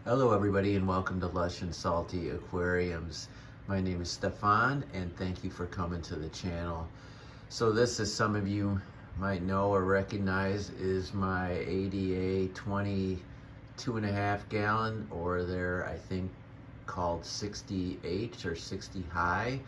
Hello everybody and welcome to Lush and Salty Aquariums. My name is Stefan and thank you for coming to the channel. So this, as some of you might know or recognize, is my ADA 22.5 gallon, or they're I think called 60H or 60 high.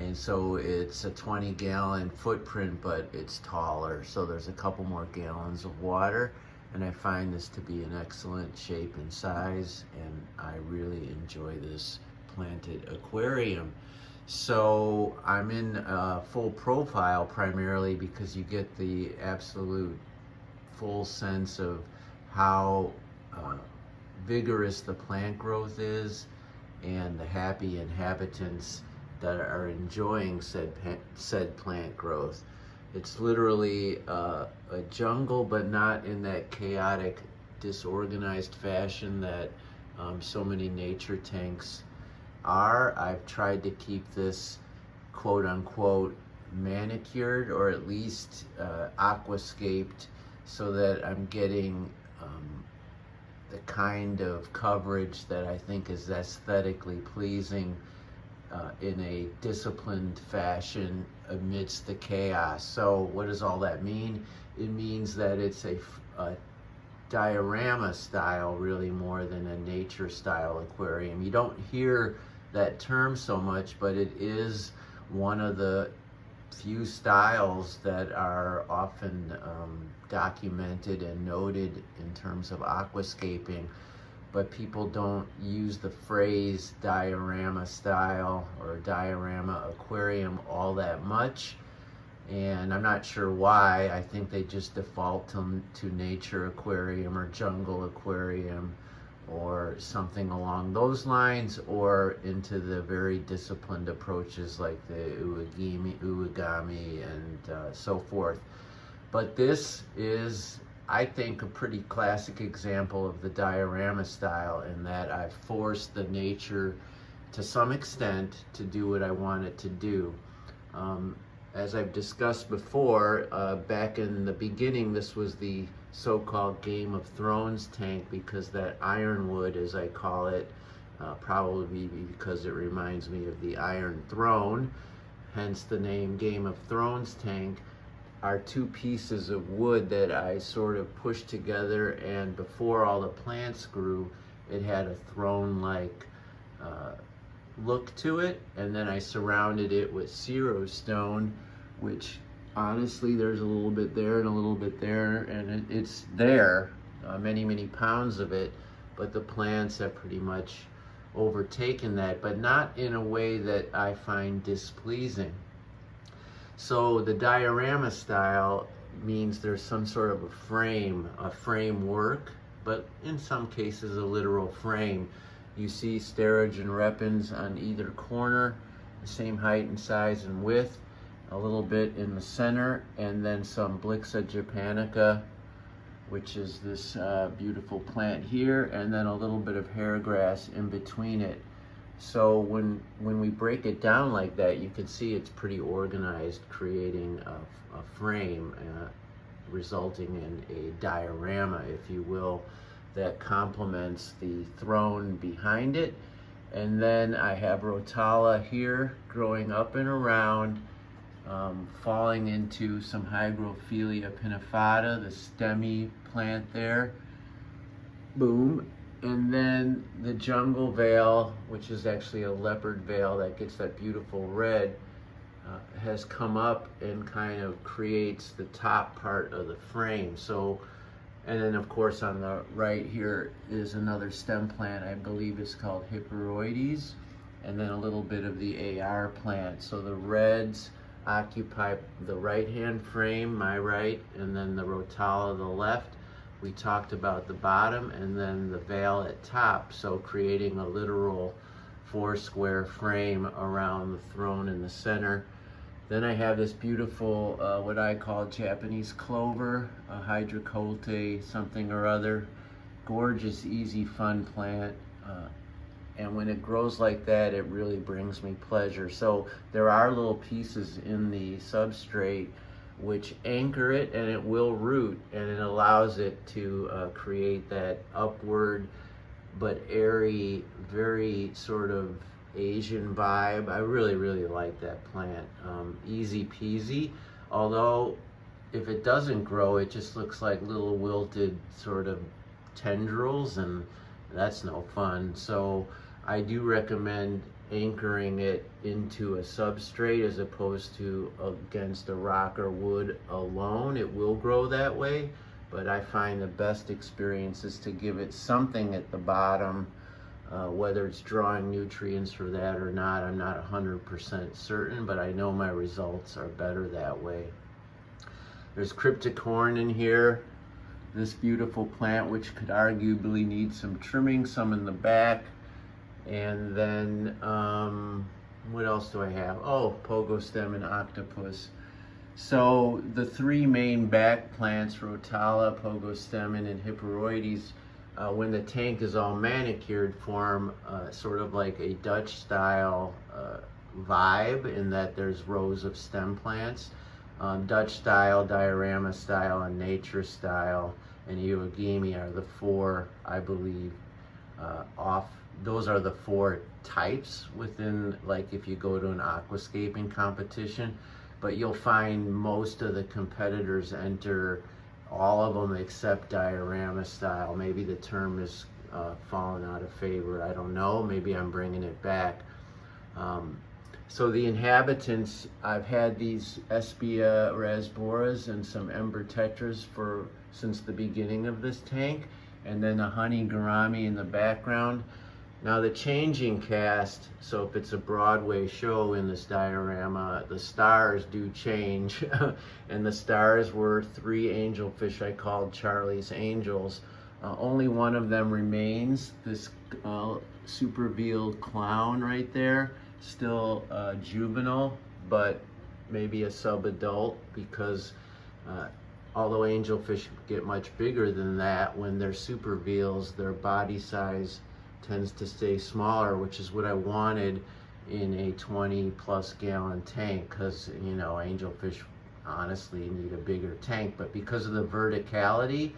And so it's a 20 gallon footprint, but it's taller. So there's a couple more gallons of water. And I find this to be an excellent shape and size, and I really enjoy this planted aquarium. So I'm in full profile primarily because you get the absolute full sense of how vigorous the plant growth is and the happy inhabitants that are enjoying said plant growth. It's literally a jungle, but not in that chaotic, disorganized fashion that so many nature tanks are. I've tried to keep this quote unquote manicured, or at least aquascaped, so that I'm getting the kind of coverage that I think is aesthetically pleasing in a disciplined fashion amidst the chaos. So what does all that mean? It means that it's a diorama style really more than a nature style aquarium. You don't hear that term so much, but it is one of the few styles that are often documented and noted in terms of aquascaping. But people don't use the phrase diorama style or diorama aquarium all that much, and I'm not sure why. I think they just default to nature aquarium or jungle aquarium or something along those lines, or into the very disciplined approaches like the uegami and so forth. But this is, I think, a pretty classic example of the diorama style, in that I've forced the nature to some extent to do what I want it to do. As I've discussed before, back in the beginning, this was the so-called Game of Thrones tank, because that ironwood, as I call it, probably because it reminds me of the Iron Throne, hence the name Game of Thrones tank, are two pieces of wood that I sort of pushed together, and before all the plants grew, it had a throne-like look to it, and then I surrounded it with Cero stone, which honestly, there's a little bit there and a little bit there, and it's there, many pounds of it, but the plants have pretty much overtaken that, but not in a way that I find displeasing. So the diorama style means there's some sort of a framework, but in some cases a literal frame. You see sterage and repens on either corner, the same height and size and width, a little bit in the center, and then some Blixa japonica, which is this beautiful plant here, and then a little bit of hair grass in between it. So when we break it down like that, you can see it's pretty organized, creating a frame, resulting in a diorama, if you will, that complements the throne behind it. And then I have Rotala here growing up and around, falling into some Hygrophila pinnifada, the stemmy plant there. Boom. And then the jungle veil, which is actually a leopard veil that gets that beautiful red, has come up and kind of creates the top part of the frame. So, and then of course on the right here is another stem plant, I believe it's called Hyperoides, and then a little bit of the AR plant. So the reds occupy the right-hand frame, my right, and then the Rotala, the left. We talked about the bottom, and then the veil at top, so creating a literal 4-square frame around the throne in the center. Then I have this beautiful, what I call Japanese clover, a hydrocolte something or other. Gorgeous, easy, fun plant. And when it grows like that, it really brings me pleasure. So there are little pieces in the substrate which anchor it, and it will root, and it allows it to create that upward but airy, very sort of Asian vibe. I really like that plant. Easy peasy, although if it doesn't grow, it just looks like little wilted sort of tendrils, and that's no fun. So I do recommend anchoring it into a substrate as opposed to against a rock or wood alone. It will grow that way, but I find the best experience is to give it something at the bottom, whether it's drawing nutrients for that or not. I'm not 100% certain, but I know my results are better that way. There's cryptocorn in here, this beautiful plant which could arguably need some trimming, some in the back. And then what else do I have? Oh, pogo stem and octopus. So the three main back plants, Rotala, pogo stem, and Hipporoides, when the tank is all manicured, form sort of like a Dutch style vibe, in that there's rows of stem plants. Dutch style, diorama style, and nature style, and Iwagimi are the four, I believe, those are the four types within, like if you go to an aquascaping competition, but you'll find most of the competitors enter all of them except diorama style. Maybe the term is fallen out of favor, I don't know, maybe I'm bringing it back. So the inhabitants, I've had these Espia rasboras and some ember tetras since the beginning of this tank, and then a honey gourami in the background. Now the changing cast, so if it's a Broadway show in this diorama, the stars do change, and the stars were three angelfish I called Charlie's Angels. Only one of them remains, this super veiled clown right there. Still juvenile, but maybe a sub-adult, because although angelfish get much bigger than that, when they're super veils, their body size tends to stay smaller, which is what I wanted in a 20+ gallon tank, because you know, angelfish honestly need a bigger tank, but because of the verticality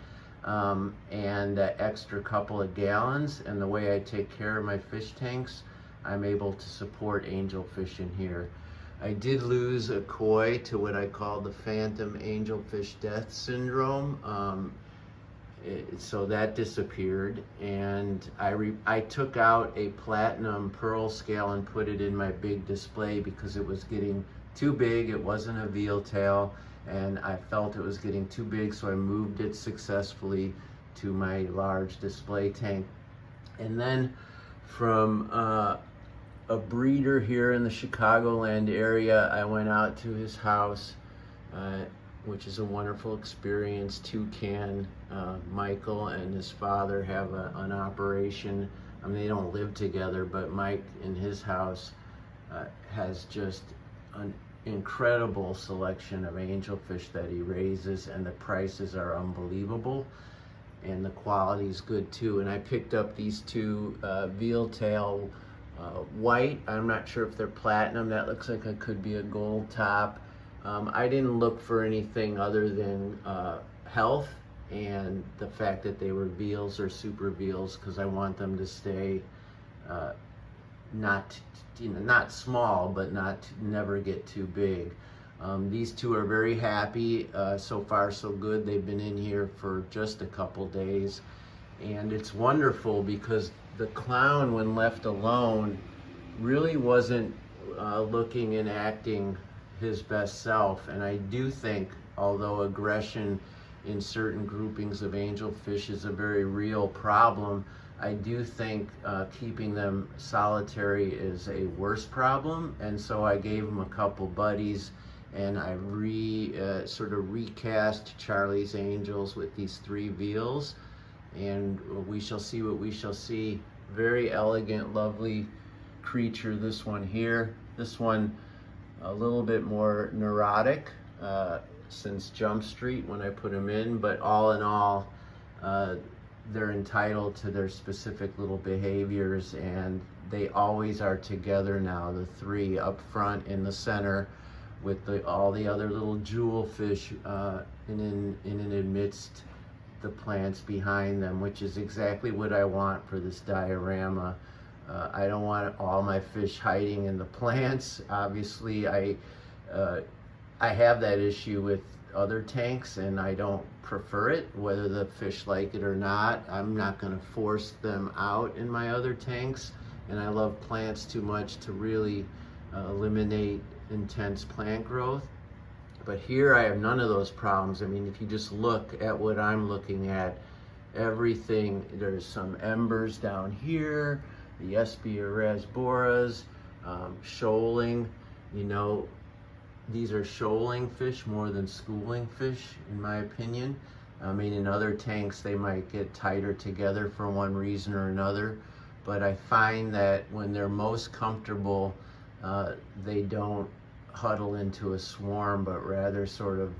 and that extra couple of gallons and the way I take care of my fish tanks, I'm able to support angelfish in here. I did lose a koi to what I call the phantom angelfish death syndrome. So that disappeared, and I took out a platinum pearl scale and put it in my big display because it was getting too big. It wasn't a veal tail, and I felt it was getting too big, so I moved it successfully to my large display tank. And then from a breeder here in the Chicagoland area, I went out to his house, which is a wonderful experience. Toucan, Michael and his father have an operation. I mean, they don't live together, but Mike in his house has just an incredible selection of angelfish that he raises, and the prices are unbelievable, and the quality is good too. And I picked up these two veal tail white. I'm not sure if they're platinum. That looks like it could be a gold top. I didn't look for anything other than health and the fact that they were veals or super veals, because I want them to stay not small, but never get too big. These two are very happy. So far so good. They've been in here for just a couple days, and it's wonderful because the clown, when left alone, really wasn't looking and acting his best self. And I do think, although aggression in certain groupings of angelfish is a very real problem, I do think keeping them solitary is a worse problem. And so I gave him a couple buddies, and I sort of recast Charlie's Angels with these three veals, and we shall see what we shall see. Very elegant, lovely creature, this one here. This one a little bit more neurotic since Jump Street when I put them in, but all in all, they're entitled to their specific little behaviors, and they always are together now, the three up front in the center, with all the other little jewel fish in and amidst the plants behind them, which is exactly what I want for this diorama. I don't want all my fish hiding in the plants. Obviously, I have that issue with other tanks, and I don't prefer it, whether the fish like it or not. I'm not going to force them out in my other tanks, and I love plants too much to really eliminate intense plant growth. But here I have none of those problems. I mean, if you just look at what I'm looking at, everything, there's some embers down here, the Espia rasboras, shoaling. You know, these are shoaling fish more than schooling fish, in my opinion. I mean, in other tanks, they might get tighter together for one reason or another. But I find that when they're most comfortable, they don't huddle into a swarm, but rather sort of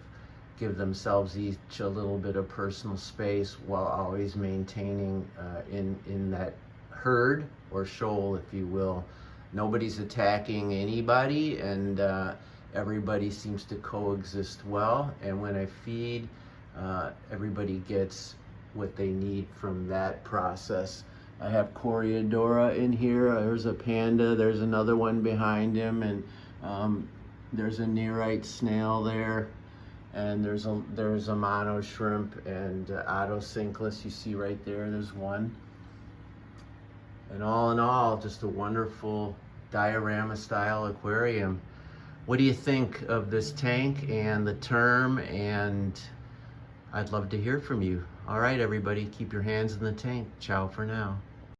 give themselves each a little bit of personal space while always maintaining in that herd or shoal, if you will. Nobody's attacking anybody, and everybody seems to coexist well. And when I feed, everybody gets what they need from that process. I have Coryadora in here. There's a panda. There's another one behind him, and there's a nearite snail there, and there's a mono shrimp and autosynclus. You see right there. There's one. And all in all, just a wonderful diorama style aquarium. What do you think of this tank and the term? And I'd love to hear from you. All right, everybody, keep your hands in the tank. Ciao for now.